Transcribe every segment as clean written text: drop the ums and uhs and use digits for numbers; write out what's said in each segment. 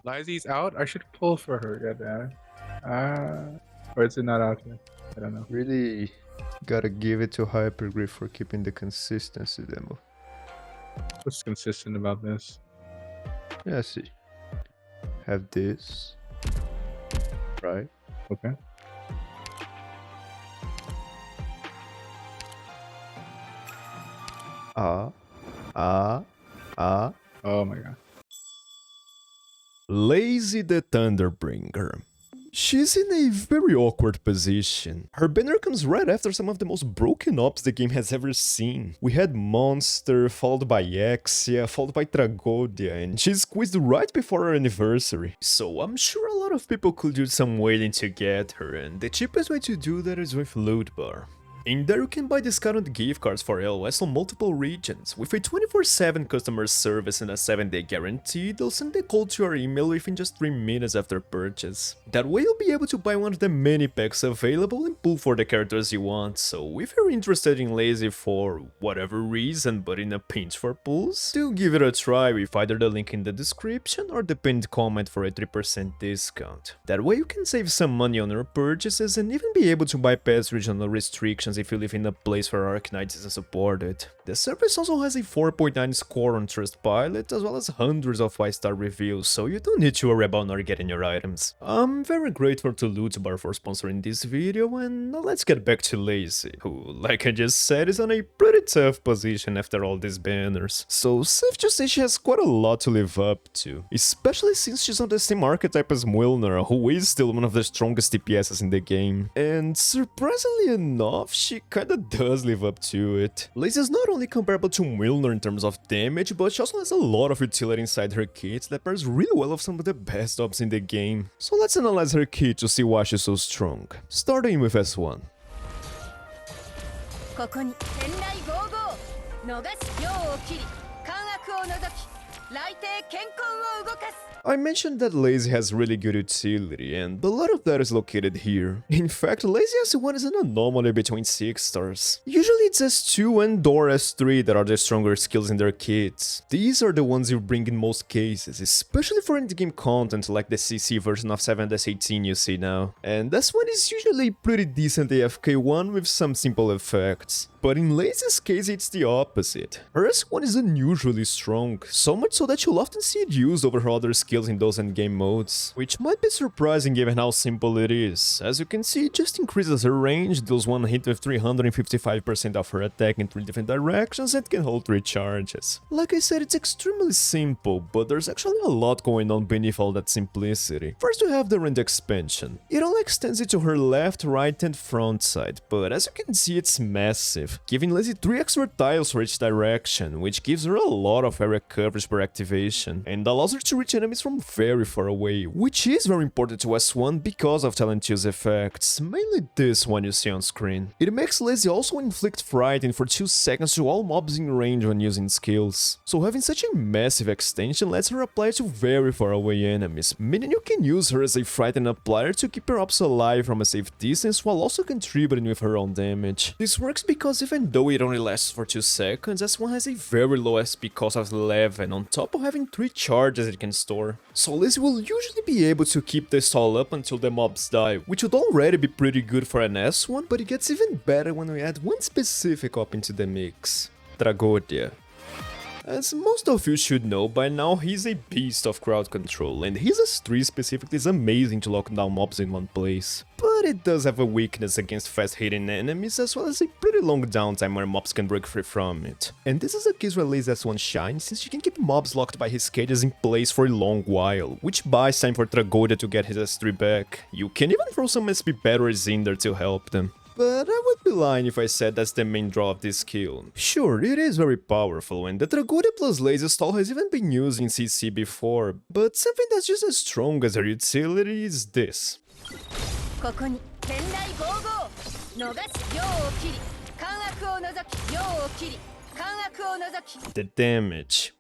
Lizzie's out? I should pull for her, goddamn it. Or is it not out yet? I don't know. Really gotta give it to Hypergriff for keeping the consistency demo. What's consistent about this? Yeah, see. Have this. Right? Okay. Ah. Oh my god. Leizi the Thunderbringer. She's in a very awkward position. Her banner comes right after some of the most broken ops the game has ever seen. We had Monster, followed by Exia, followed by Tragodia, and she's squeezed right before her anniversary. So I'm sure a lot of people could use some waiting to get her, and the cheapest way to do that is with Loot Bar. In there you can buy discounted gift cards for LOS on multiple regions. With a 24/7 customer service and a 7-day guarantee, they'll send the code to your email within just 3 minutes after purchase. That way you'll be able to buy one of the many packs available and pull for the characters you want, so if you're interested in Leizi for whatever reason but in a pinch for pulls, do give it a try with either the link in the description or the pinned comment for a 3% discount. That way you can save some money on your purchases and even be able to bypass regional restrictions if you live in a place where arknights isn't supported. The service also has a 4.9 score on Trustpilot as well as hundreds of 5-star reviews, so you don't need to worry about not getting your items. I'm very grateful to Loot Bar for sponsoring this video, and now let's get back to Leizi, who, like I just said, is on a pretty tough position after all these banners. So safe to say she has quite a lot to live up to, especially since she's on the same archetype as Mlynar, who is still one of the strongest DPSs in the game. And surprisingly enough, she kinda does live up to it. Leizi is not only comparable to Mlynar in terms of damage, but she also has a lot of utility inside her kit that pairs really well with some of the best ops in the game. So let's analyze her kit to see why she's so strong. Starting with S1. I mentioned that Leizi has really good utility, and a lot of that is located here. In fact, Leizi S1 is an anomaly between 6 stars. Usually it's S2 and or S3 that are the stronger skills in their kits. These are the ones you bring in most cases, especially for endgame content like the CC version of 7-18 you see now. And S1 is usually pretty decent AFK one with some simple effects. But in Leizi's case it's the opposite. Her S1 is unusually strong, so much so that you'll often see it used over her other skills in those endgame modes, which might be surprising given how simple it is. As you can see, it just increases her range, deals one hit with 355% of her attack in 3 different directions, and can hold 3 charges. Like I said, it's extremely simple, but there's actually a lot going on beneath all that simplicity. First we have the range expansion. It only extends it to her left, right and front side, but as you can see it's massive, giving Leizi 3 extra tiles for each direction, which gives her a lot of area coverage per activation, and allows her to reach enemies from very far away, which is very important to S1 because of talent use effects, mainly this one you see on screen. It makes Leizi also inflict frighten for 2 seconds to all mobs in range when using skills, so having such a massive extension lets her apply to very far away enemies, meaning you can use her as a frighten applier to keep her ops alive from a safe distance while also contributing with her own damage. This works because even though it only lasts for 2 seconds, S1 has a very low SP cost of 11 on top of having 3 charges it can store. So Leizi will usually be able to keep this all up until the mobs die, which would already be pretty good for an S1, but it gets even better when we add one specific op into the mix: Tragodia. As most of you should know by now, he's a beast of crowd control, and his S3 specifically is amazing to lock down mobs in one place. But it does have a weakness against fast-hitting enemies, as well as a pretty long downtime where mobs can break free from it. And this is a case where Leizi S1 shines, since she can keep mobs locked by his cages in place for a long while, which buys time for Tragodia to get his S3 back. You can even throw some SP batteries in there to help them. But I would be lying if I said that's the main draw of this skill. Sure, it is very powerful, and the Tragodia plus Leizi stall has even been used in CC before, but something that's just as strong as her utility is this. The damage.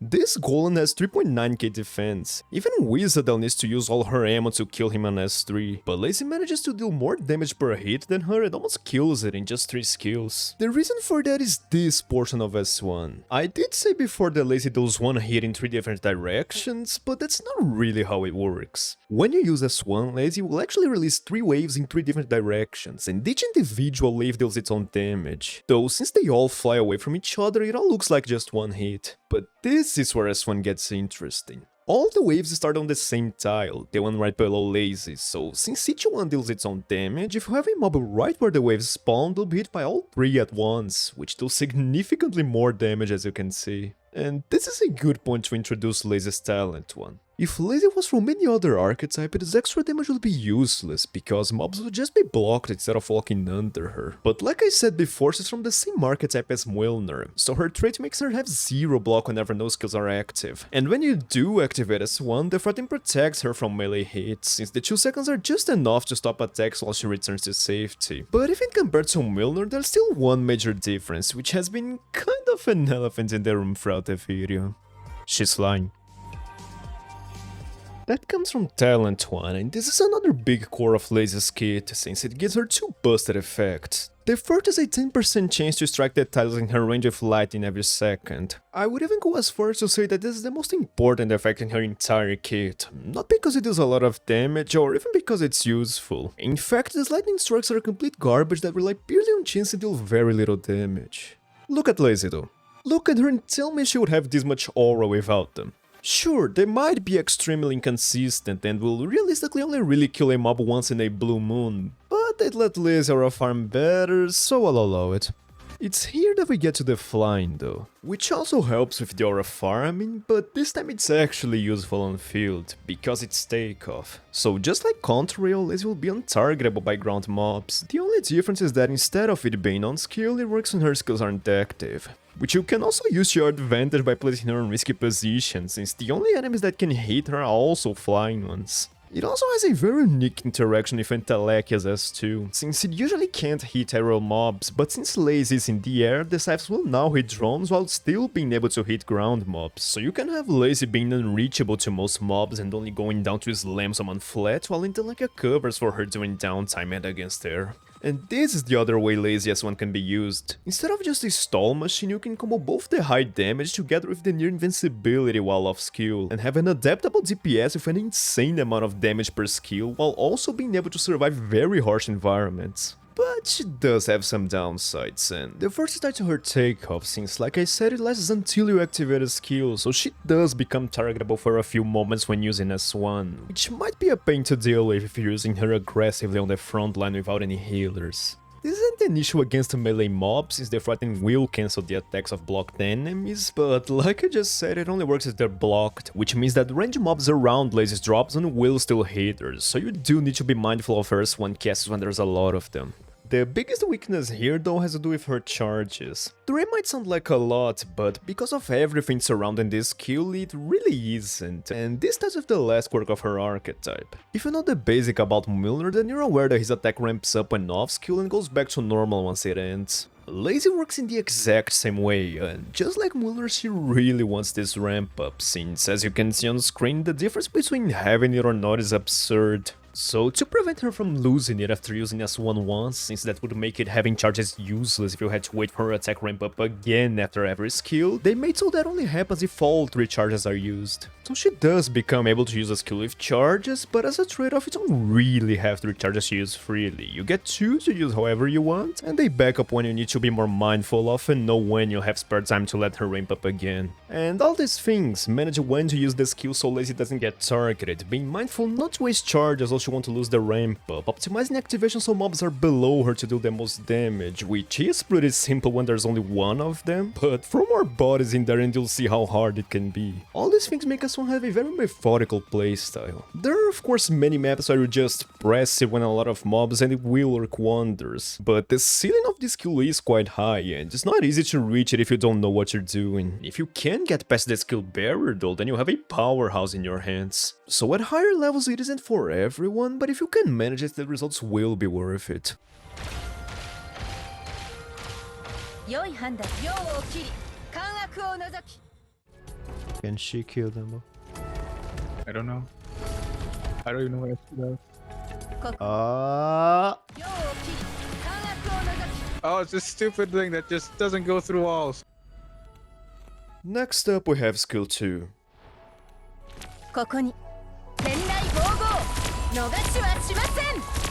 This golem has 3.9k defense. Even Wizardel needs to use all her ammo to kill him on S3, but Leizi manages to deal more damage per hit than her and almost kills it in just 3 skills. The reason for that is this portion of S1. I did say before that Leizi does one hit in 3 different directions, but that's not really how it works. When you use S1, Leizi will actually release 3 waves in 3 different directions, and each individual wave deals its own damage. Though since they all fly away from each other, it all looks like just one hit. But this is where S1 gets interesting. All the waves start on the same tile, the one right below Leizi, so since each one deals its own damage, if you have a mob right where the waves spawn, they'll be hit by all 3 at once, which does significantly more damage as you can see. And this is a good point to introduce Leizi's talent one. If Leizi was from any other archetype, its extra damage would be useless, because mobs would just be blocked instead of walking under her. But like I said before, she's from the same archetype as Mlynar, so her trait makes her have 0 block whenever no skills are active. And when you do activate S1, the frighten protects her from melee hits, since the 2 seconds are just enough to stop attacks while she returns to safety. But even compared to Mlynar, there's still one major difference, which has been kind of an elephant in the room throughout the video. She's flying. That comes from Talent 1, and this is another big core of Leizi's kit, since it gives her 2 busted effects. The first is a 10% chance to strike the tiles in her range of lightning every second. I would even go as far as to say that this is the most important effect in her entire kit, not because it does a lot of damage or even because it's useful. In fact, these lightning strikes are complete garbage that rely purely on chance and deal very little damage. Look at Leizi though. Look at her and tell me she would have this much aura without them. Sure, they might be extremely inconsistent and will realistically only really kill a mob once in a blue moon, but they'd let Leizi aura farm better, so I'll allow it. It's here that we get to the flying though, which also helps with the aura farming, but this time it's actually useful on field, because it's takeoff. So just like Contrail, Leizi will be untargetable by ground mobs. The only difference is that instead of it being on skill, it works when her skills aren't active. Which you can also use to your advantage by placing her in risky positions, since the only enemies that can hit her are also flying ones. It also has a very unique interaction with Entelechia's S2, since it usually can't hit aerial mobs, but since Leizi is in the air, the scythes will now hit drones while still being able to hit ground mobs. So you can have Leizi being unreachable to most mobs and only going down to slam someone flat, while Entelechia covers for her during downtime and against air. And this is the other way Leizi S1 can be used. Instead of just a stall machine, you can combo both the high damage together with the near invincibility while off skill, and have an adaptable DPS with an insane amount of damage per skill, while also being able to survive very harsh environments. But she does have some downsides, and the first is tied to her takeoff, since like I said, it lasts until you activate a skill, so she does become targetable for a few moments when using S1, which might be a pain to deal with if you're using her aggressively on the front line without any healers. This isn't an issue against melee mobs, since the frighten will cancel the attacks of blocked enemies, but like I just said, it only works if they're blocked, which means that range mobs around Leizi's drop zone will still hit her, so you do need to be mindful of her S1 casts when there's a lot of them. The biggest weakness here though has to do with her charges. 3 might sound like a lot, but because of everything surrounding this skill, it really isn't, and this ties with the last quirk of her archetype. If you know the basic about Mlynar, then you're aware that his attack ramps up when off skill and goes back to normal once it ends. Leizi works in the exact same way, and just like Mlynar, she really wants this ramp up, since as you can see on screen, the difference between having it or not is absurd. So to prevent her from losing it after using S1 once, since that would make it having charges useless if you had to wait for her attack ramp up again after every skill, they made so that only happens if all 3 charges are used. So she does become able to use a skill with charges, but as a trade-off you don't really have 3 charges to use freely. You get 2 to use however you want, and they back up when you need to be more mindful of and know when you'll have spare time to let her ramp up again. And all these things, manage when to use the skill so Leizi doesn't get targeted, being mindful not to waste charges or you want to lose the ramp up, optimizing activation so mobs are below her to do the most damage, which is pretty simple when there's only 1 of them, but throw more bodies in there and you'll see how hard it can be. All these things make S1 have a very methodical playstyle. There are of course many maps where you just press it when a lot of mobs and it will work wonders, but the ceiling of this skill is quite high and it's not easy to reach it if you don't know what you're doing. If you can get past the skill barrier though, then you have a powerhouse in your hands. So at higher levels it isn't for everyone, but if you can manage it, the results will be worth it. Can she kill them? I don't know. I don't even know what she does. Ah! Oh, it's this stupid thing that just doesn't go through walls. Next up we have skill 2. ここに天雷55逃しはしません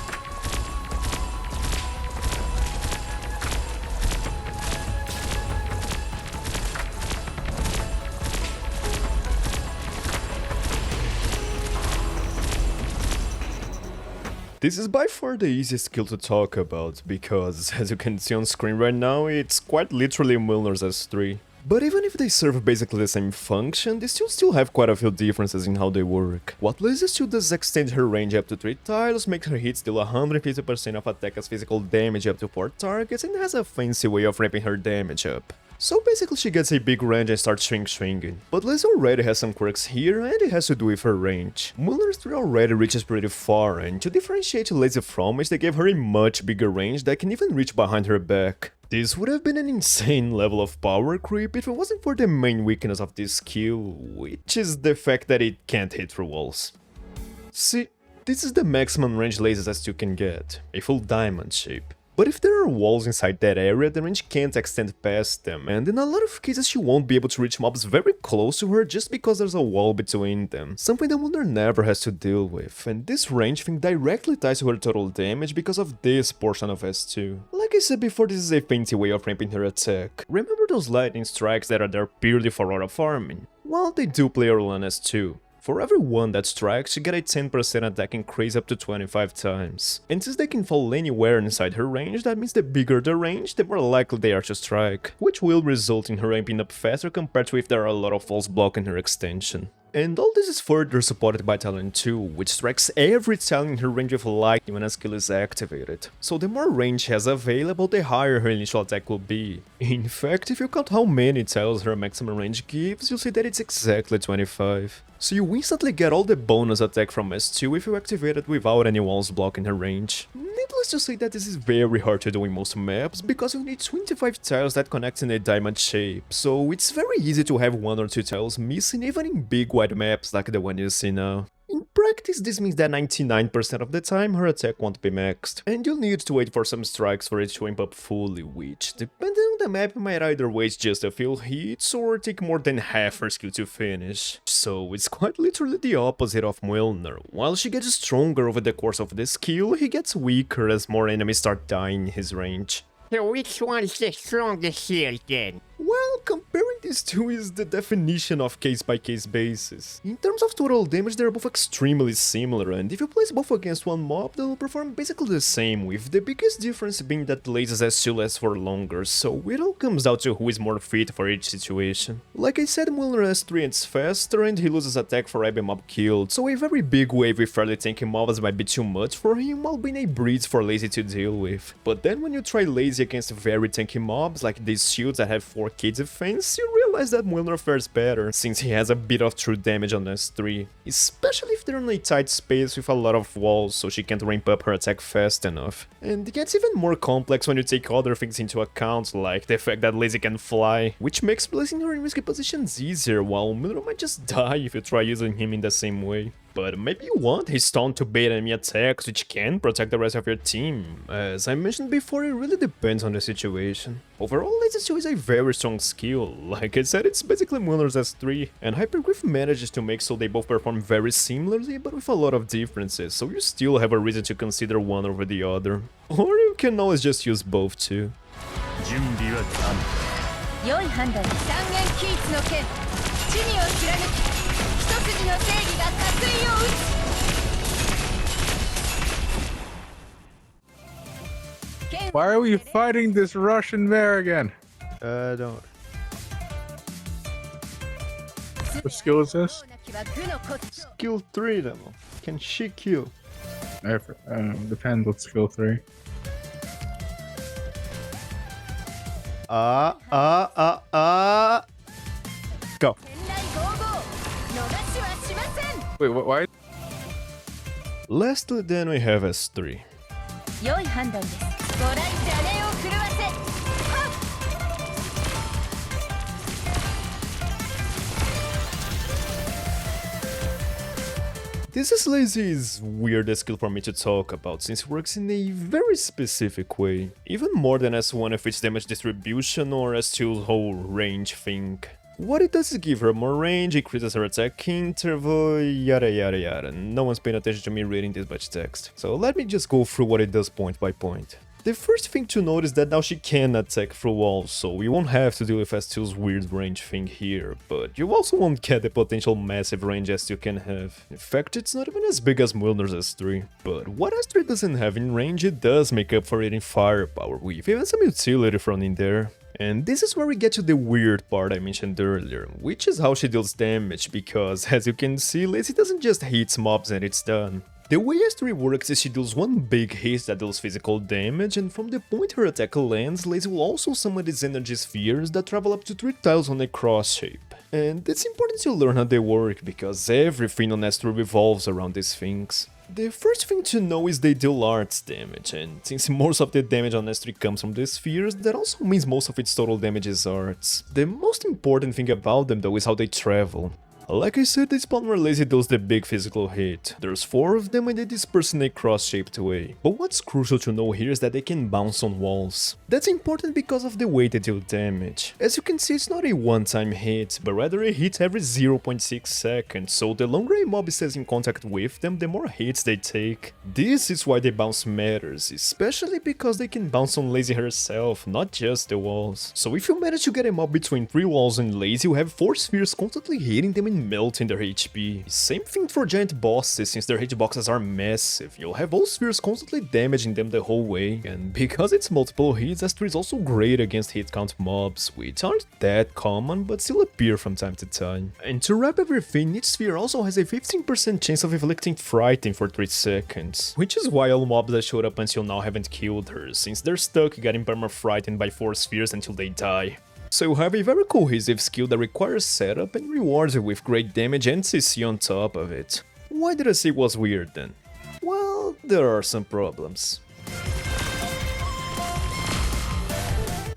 This is by far the easiest skill to talk about, because as you can see on screen right now, it's quite literally Mlynar's S3. But even if they serve basically the same function, they still have quite a few differences in how they work. What Leizi still does is extend her range up to 3 tiles, makes her hits deal 150% of attack as physical damage up to 4 targets, and has a fancy way of ramping her damage up. So basically she gets a big range and starts swinging. But Leizi already has some quirks here, and it has to do with her range. Mlynar's 3 already reaches pretty far, and to differentiate Leizi from it, they gave her a much bigger range that can even reach behind her back. This would have been an insane level of power creep if it wasn't for the main weakness of this skill, which is the fact that it can't hit through walls. See, this is the maximum range Leizi's S2 can get, a full diamond shape. But if there are walls inside that area, the range can't extend past them, and in a lot of cases she won't be able to reach mobs very close to her just because there's a wall between them, something that Mlynar never has to deal with, and this range thing directly ties to her total damage because of this portion of S2. Like I said before, this is a fancy way of ramping her attack. Remember those lightning strikes that are there purely for aura farming? Well, they do play a role on S2. For every one that strikes, you get a 10% attack increase up to 25 times. And since they can fall anywhere inside her range, that means the bigger the range, the more likely they are to strike, which will result in her ramping up faster compared to if there are a lot of walls blocking her extension. And all this is further supported by talent 2, which strikes every tile in her range with lightning when a skill is activated. So the more range she has available, the higher her initial attack will be. In fact, if you count how many tiles her maximum range gives, you'll see that it's exactly 25. So you instantly get all the bonus attack from S2 if you activate it without any walls blocking her range. Needless to say that this is very hard to do in most maps, because you need 25 tiles that connect in a diamond shape, so it's very easy to have 1 or 2 tiles missing even in big wide maps like the one you see now. In practice, this means that 99% of the time her attack won't be maxed, and you'll need to wait for some strikes for it to ramp up fully, which, depending on the map, might either waste just a few hits or take more than half her skill to finish. So it's quite literally the opposite of Mlynar. While she gets stronger over the course of the skill, he gets weaker as more enemies start dying in his range. So which one is the strongest here then? Well, comparing these two is the definition of case-by-case basis. In terms of total damage, they're both extremely similar, and if you place both against one mob, they'll perform basically the same, with the biggest difference being that Leizi's S2 lasts for longer, so it all comes down to who is more fit for each situation. Like I said, Mlynar S3 ends faster, and he loses attack for every mob killed, so a very big wave with fairly tanky mobs might be too much for him, while being a breeze for Leizi to deal with. But then when you try Leizi against very tanky mobs, like these shields that have 4k defense, you realize that Mlynar fares better, since he has a bit of true damage on S3, especially if they're in a tight space with a lot of walls, so she can't ramp up her attack fast enough. And it gets even more complex when you take other things into account, like the fact that Leizi can fly, which makes placing her in risky positions easier, while Mlynar might just die if you try using him in the same way. But maybe you want his taunt to bait enemy attacks, which can protect the rest of your team. As I mentioned before, it really depends on the situation. Overall, Leizi 2 is a very strong skill. Like I said, it's basically Mlynar's S3, and Hypergriff manages to make so they both perform very similarly, but with a lot of differences, so you still have a reason to consider one over the other. Or you can always just use both too. 良い判断三元キーツの剣地味を貫き一筋の正義が渇水を打つ Why are we fighting this Russian bear again? Don't. What skill is this? Skill 3 demo. Can she kill? Depends what skill 3. Go. Wait, why? Lastly, then we have S3. 良い判断ですご来邪念を狂わせはっ This is Leizi's weirdest skill for me to talk about, since it works in a very specific way, even more than S1 of its damage distribution or S2's whole range thing. What it does is give her more range, increases her attack interval, yada yada yada. No one's paying attention to me reading this much text, so let me just go through what it does point by point. The first thing to note is that now she can attack through walls, so we won't have to deal with S2's weird range thing here, but you also won't get the potential massive range S2 can have. In fact, it's not even as big as Mlynar's S3. But what S3 doesn't have in range, it does make up for it in firepower, with even some utility thrown in there. And this is where we get to the weird part I mentioned earlier, which is how she deals damage, because as you can see, Leizi doesn't just hit mobs and it's done. The way S3 works is she deals one big hit that deals physical damage, and from the point her attack lands, Leizi will also summon these energy spheres that travel up to 3 tiles on a cross shape. And it's important to learn how they work, because everything on S3 revolves around these things. The first thing to know is they deal arts damage, and since most of the damage on S3 comes from the spheres, that also means most of its total damage is arts. The most important thing about them though is how they travel. Like I said, they spawn where Leizi does the big physical hit. There's 4 of them and they disperse in a cross-shaped way. But what's crucial to know here is that they can bounce on walls. That's important because of the way they deal damage. As you can see, it's not a one-time hit, but rather a hit every 0.6 seconds, so the longer a mob stays in contact with them, the more hits they take. This is why the bounce matters, especially because they can bounce on Leizi herself, not just the walls. So if you manage to get a mob between 3 walls and Leizi, you have 4 spheres constantly hitting them and melting their HP. Same thing for giant bosses, since their hitboxes are massive, you'll have all spheres constantly damaging them the whole way, and because it's multiple hits, S3 is also great against hit count mobs, which aren't that common but still appear from time to time. And to wrap everything, each sphere also has a 15% chance of inflicting frighten for 3 seconds, which is why all mobs that showed up until now haven't killed her, since they're stuck getting perma-frightened by 4 spheres until they die. So you have a very cohesive skill that requires setup and rewards you with great damage and CC on top of it. Why did I say it was weird then? Well, there are some problems.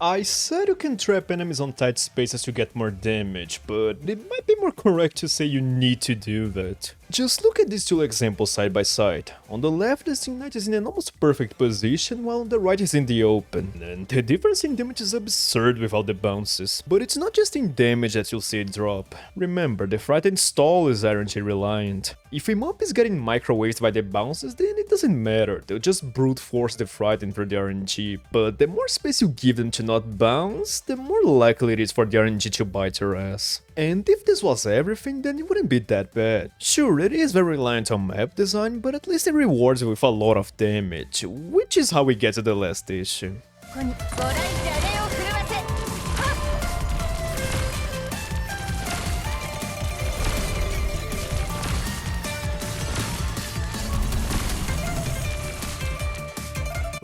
I said you can trap enemies on tight spaces to get more damage, but it might be more correct to say you need to do that. Just look at these 2 examples side by side. On the left, the Steam Knight is in an almost perfect position, while on the right is in the open, and the difference in damage is absurd with all the bounces. But it's not just in damage that you'll see it drop. Remember, the frightened stall is RNG reliant. If a mob is getting microwaved by the bounces, then it doesn't matter, they'll just brute force the frighten for the RNG, but the more space you give them to not bounce, the more likely it is for the RNG to bite your ass. And if this was everything, then it wouldn't be that bad. Sure, it is very reliant on map design, but at least it rewards you with a lot of damage, which is how we get to the last issue. ご来邪礼を振るわせはっ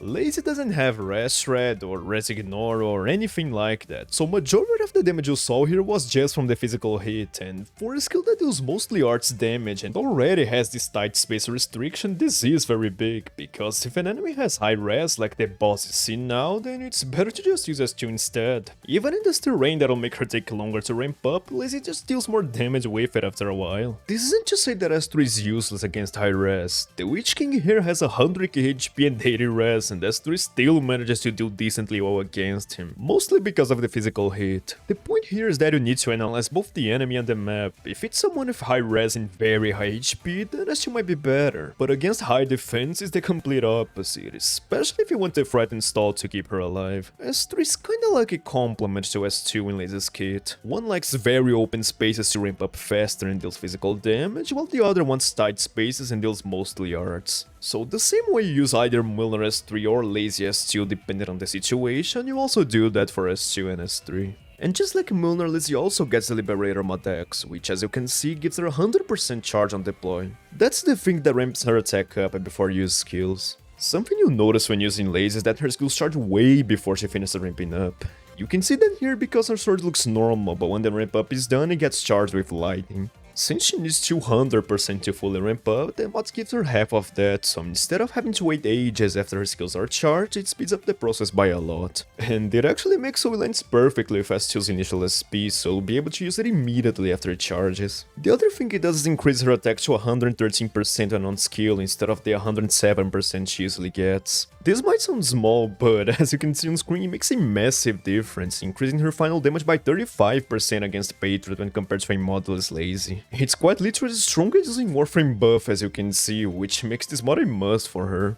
Leizi doesn't have Res Shred or Res Ignore or anything like that, so majority of the damage you saw here was just from the physical hit, and for a skill that deals mostly arts damage and already has this tight space restriction, this is very big, because if an enemy has high res like the boss you see now, then it's better to just use S2 instead. Even in this terrain that'll make her take longer to ramp up, Leizi just deals more damage with it after a while. This isn't to say that S3 is useless against high res. The Witch King here has 100k HP and 80 res, and S3 still manages to do decently well against him, mostly because of the physical hit. The point here is that you need to analyze both the enemy and the map. If it's someone with high res and very high HP, then S2 might be better, but against high defense is the complete opposite, especially if you want the frightened stall to keep her alive. S3 is kinda like a complement to S2 in Leizi's kit. One likes very open spaces to ramp up faster and deals physical damage, while the other wants tight spaces and deals mostly arts. So the same way you use either Mlynar S3 or Leizi S2 depending on the situation, you also do that for S2 and S3. And just like Mlynar, Leizi also gets the Liberator mod X, which as you can see gives her 100% charge on deploy. That's the thing that ramps her attack up before you use skills. Something you'll notice when using Leizi is that her skills charge way before she finishes ramping up. You can see that here because her sword looks normal, but when the ramp up is done, it gets charged with lightning. Since she needs 200% to fully ramp up, the mods gives her half of that, so instead of having to wait ages after her skills are charged, it speeds up the process by a lot. And it actually makes so it lands perfectly with S2's initial SP, so you'll be able to use it immediately after it charges. The other thing it does is increase her attack to 113% on skill instead of the 107% she usually gets. This might sound small, but as you can see on screen, it makes a massive difference, increasing her final damage by 35% against Patriot when compared to a modless Leizi. It's quite literally stronger using Warframe buff, as you can see, which makes this mod a must for her.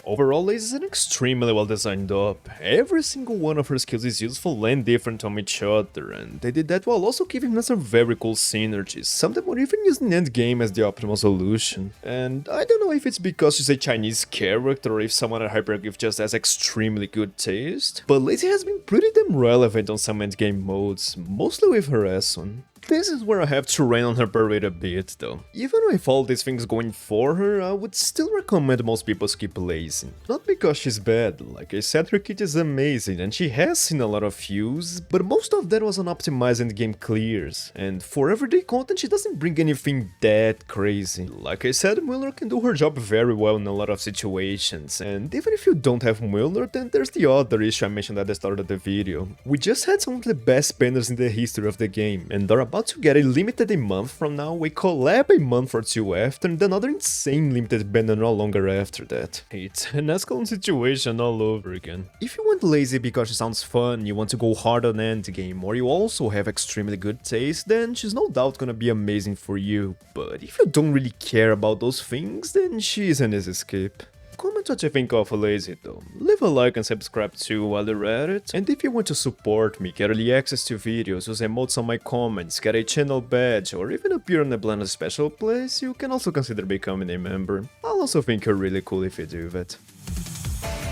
Overall, Leizi is an extremely well designed op. Every single one of her skills is useful and different on each other, and they did that while also giving us some very cool synergies, some that were even used in endgame as the optimal solution. And I don't know if it's because she's a Chinese character or if someone at Hypergive just has extremely good taste, but Leizi has been pretty damn relevant on some endgame modes, mostly with her S1. This is where I have to rain on her parade a bit though. Even with all these things going for her, I would still recommend most people skip Leizi. Not because she's bad, like I said, her kit is amazing and she has seen a lot of use, but most of that was on optimized endgame clears, and for everyday content she doesn't bring anything that crazy. Like I said, Mlynar can do her job very well in a lot of situations, and even if you don't have Mlynar, then there's the other issue I mentioned at the start of the video. We just had some of the best banners in the history of the game, and are about to get a limited a month from now, a collab a month or two after, and another insane limited banner no longer after that. It's an Escalon situation all over again. If you want Leizi because she sounds fun, you want to go hard on endgame, or you also have extremely good taste, then she's no doubt gonna be amazing for you. But if you don't really care about those things, then she is an easy skip. Comment what you think of Leizi though, leave a like and subscribe too while you're at it, and if you want to support me, get early access to videos, use emotes on my comments, get a channel badge, or even appear on a Mlynar special place, you can also consider becoming a member. I'll also think you're really cool if you do that.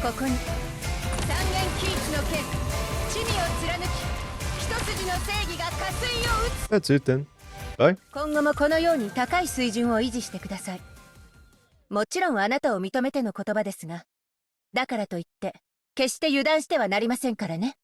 ここに三元キーツの剣地味を貫き一筋の正義が加水を打つ That's it then. Bye. 今後もこのように高い水準を維持してください。もちろんあなたを認めての言葉ですが、だからといって決して油断してはなりませんからね。